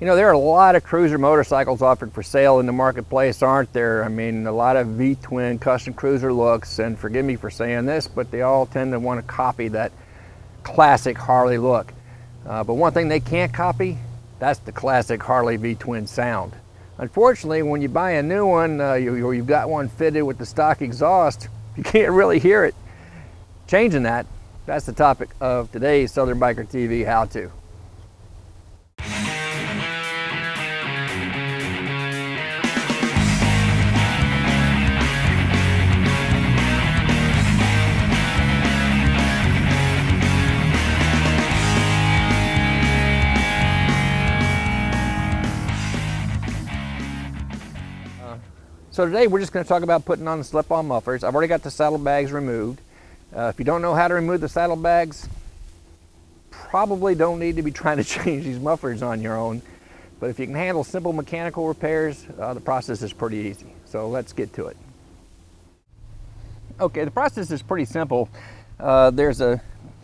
You know, there are a lot of cruiser motorcycles offered for sale in the marketplace, aren't there? I mean, a lot of V-twin custom cruiser looks, and forgive me for saying this, but they all tend to want to copy that classic Harley look. But one thing they can't copy, that's the classic Harley V-twin sound. Unfortunately, when you buy a new one, or you've got one fitted with the stock exhaust, you can't really hear it. Changing that, that's the topic of today's Southern Biker TV How To. So today we're just going to talk about putting on the slip-on mufflers. I've already got the saddlebags removed. If you don't know how to remove the saddlebags, probably don't need to be trying to change these mufflers on your own. But if you can handle simple mechanical repairs, the process is pretty easy. So let's get to it. Okay, the process is pretty simple. There's a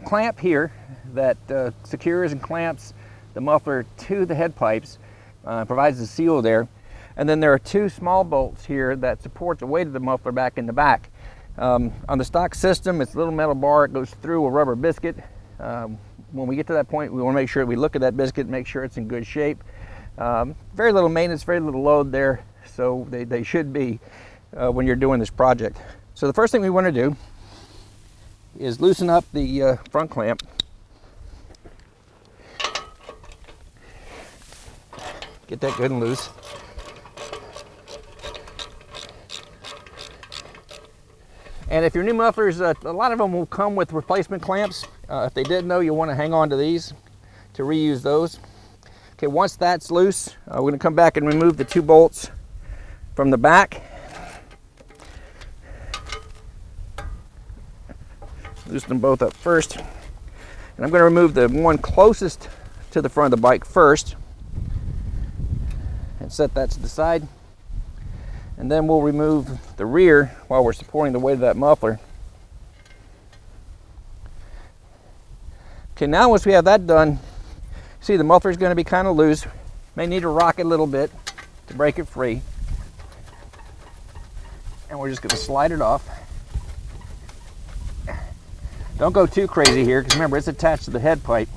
clamp here that secures and clamps the muffler to the head pipes, provides a seal there. And then there are two small bolts here that support the weight of the muffler back in the back. On the stock system, it's a little metal bar. It goes through a rubber biscuit. When we get to that point, we want to make sure we look at that biscuit, make sure it's in good shape. Very little maintenance, very little load there, so they should be when you're doing this project. So the first thing we want to do is loosen up the front clamp. Get that good and loose. And if your new mufflers, a lot of them will come with replacement clamps. If they didn't know, you'll want to hang on to these to reuse those. Okay, once that's loose, we're going to come back and remove the two bolts from the back. Loosen them both up first. And I'm going to remove the one closest to the front of the bike first and set that to the side. And then we'll remove the rear while we're supporting the weight of that muffler. Okay, now once we have that done, see the muffler is going to be kind of loose. May need to rock it a little bit to break it free. And we're just going to slide it off. Don't go too crazy here, because remember, it's attached to the head pipe.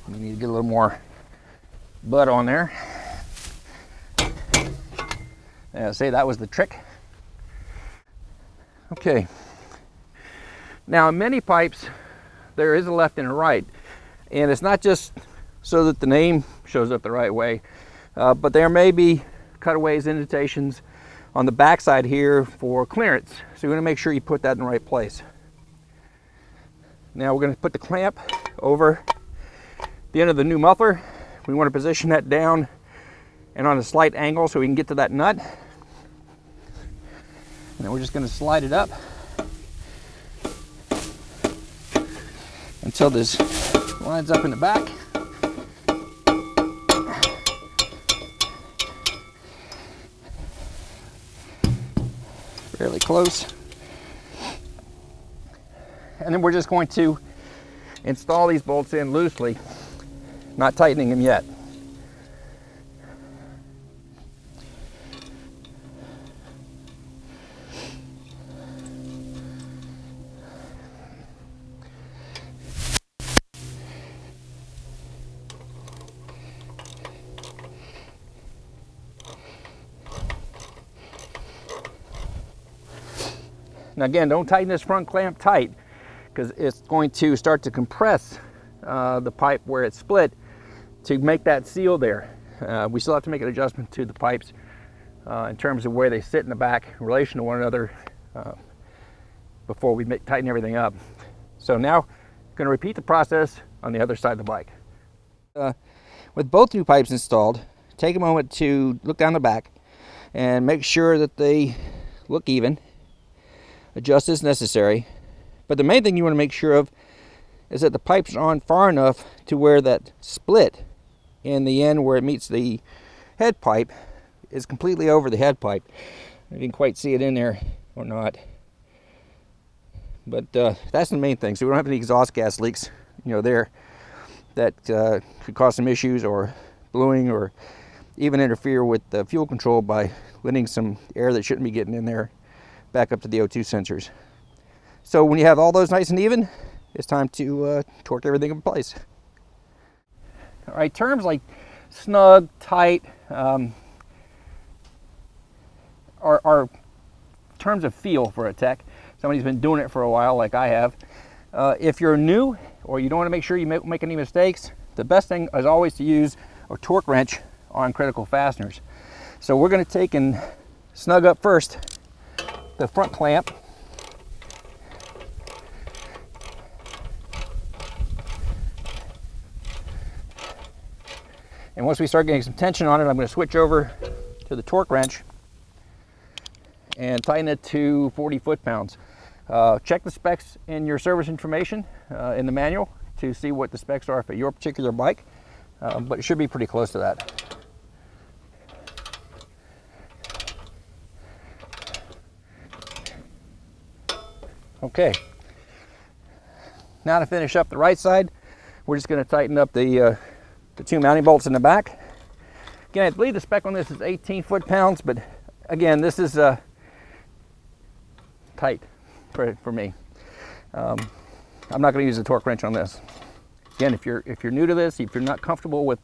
You need to get a little more butt on there. Say that was the trick. Okay. Now in many pipes, there is a left and a right. And it's not just so that the name shows up the right way, but there may be cutaways, indentations on the back side here for clearance. So you're going to make sure you put that in the right place. Now we're going to put the clamp over the end of the new muffler. We want to position that down and on a slight angle so we can get to that nut. And then we're just going to slide it up until this lines up in the back. Fairly close. And then we're just going to install these bolts in loosely, not tightening them yet. Now again, don't tighten this front clamp tight, because it's going to start to compress the pipe where it's split to make that seal there. We still have to make an adjustment to the pipes in terms of where they sit in the back in relation to one another before we tighten everything up. So now I'm going to repeat the process on the other side of the bike. With both new pipes installed, take a moment to look down the back and make sure that they look even. Adjust as necessary. But the main thing you want to make sure of is that the pipes are on far enough to where that split in the end where it meets the head pipe is completely over the head pipe. You can quite see it in there or not. But that's the main thing. So we don't have any exhaust gas leaks, there that could cause some issues or bluing or even interfere with the fuel control by letting some air that shouldn't be getting in there back up to the O2 sensors. So when you have all those nice and even, it's time to torque everything in place. All right, terms like snug, tight, are terms of feel for a tech. Somebody's been doing it for a while like I have. If you're new or you don't want to make sure you make any mistakes, the best thing is always to use a torque wrench on critical fasteners. So we're going to take and snug up first the front clamp. And once we start getting some tension on it, I'm going to switch over to the torque wrench and tighten it to 40 foot-pounds. Check the specs in your service information in the manual to see what the specs are for your particular bike, but it should be pretty close to that. Okay, now to finish up the right side, we're just going to tighten up the two mounting bolts in the back. Again, I believe the spec on this is 18 foot-pounds, but again, this is tight for me. I'm not going to use a torque wrench on this. Again, if you're new to this, if you're not comfortable with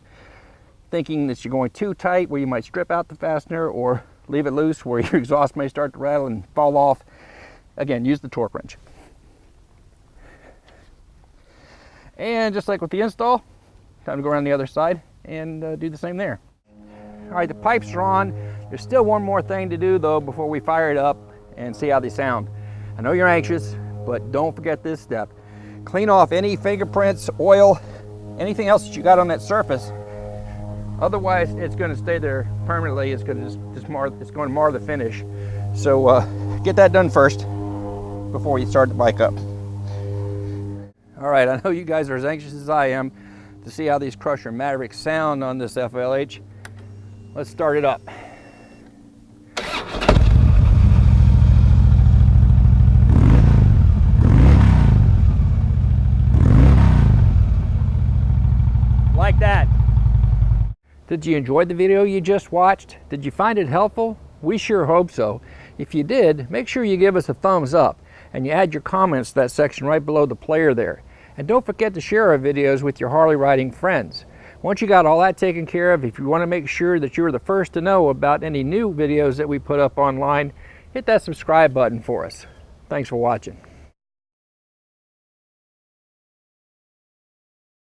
thinking that you're going too tight where you might strip out the fastener or leave it loose where your exhaust may start to rattle and fall off, again, use the torque wrench. And just like with the install, time to go around the other side and do the same there. All right, the pipes are on. There's still one more thing to do though before we fire it up and see how they sound. I know you're anxious, but don't forget this step. Clean off any fingerprints, oil, anything else that you got on that surface. Otherwise, it's going to stay there permanently. It's going to mar the finish. So get that done first before you start the bike up. All right, I know you guys are as anxious as I am to see how these Crusher Mavericks sound on this FLH. Let's start it up. Like that. Did you enjoy the video you just watched? Did you find it helpful? We sure hope so. If you did, make sure you give us a thumbs up and you add your comments to that section right below the player there. And don't forget to share our videos with your Harley riding friends. Once you got all that taken care of, if you want to make sure that you're the first to know about any new videos that we put up online, hit that subscribe button for us. Thanks for watching.